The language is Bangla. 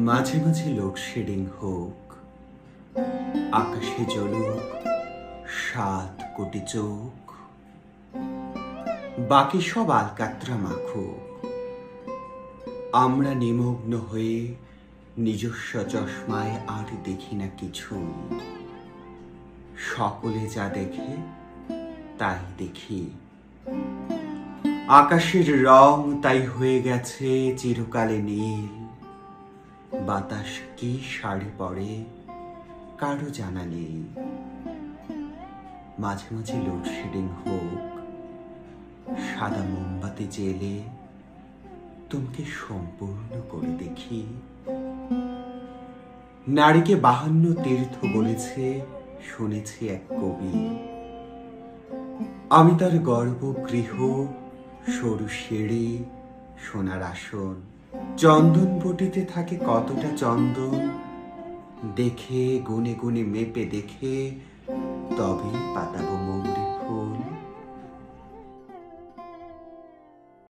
মাঝে মাঝে লোডশেডিং হোক, আকাশে জ্বলুক 7 কোটি চোখ, বাকি সব আলকাতরা মাখুক, আমরা নিমগ্ন হয়ে নিজস্ব চশমায় আর দেখি না কিছু। সকলে যা দেখে তাই দেখি। আকাশের রং তাই হয়ে গেছে চিরকালে নীল। বাতাস কি শাড়ি পরে কারো জানা নেই। মাঝে মাঝে লোডশেডিং হোক, সাদা মোমবাতি জেলে তোমাকে সম্পূর্ণ করে দেখি। নারীকে 52 তীর্থ বলেছে শুনেছি এক কবি। আমি তার গর্ভগৃহ, সরু সিঁড়ি, সোনার আসন, চন্দন বটিতে থাকে কতটা চন্দন, দেখে গুনে গুনে মেপে দেখে তবেই পাতাবো মৌরি ফুল।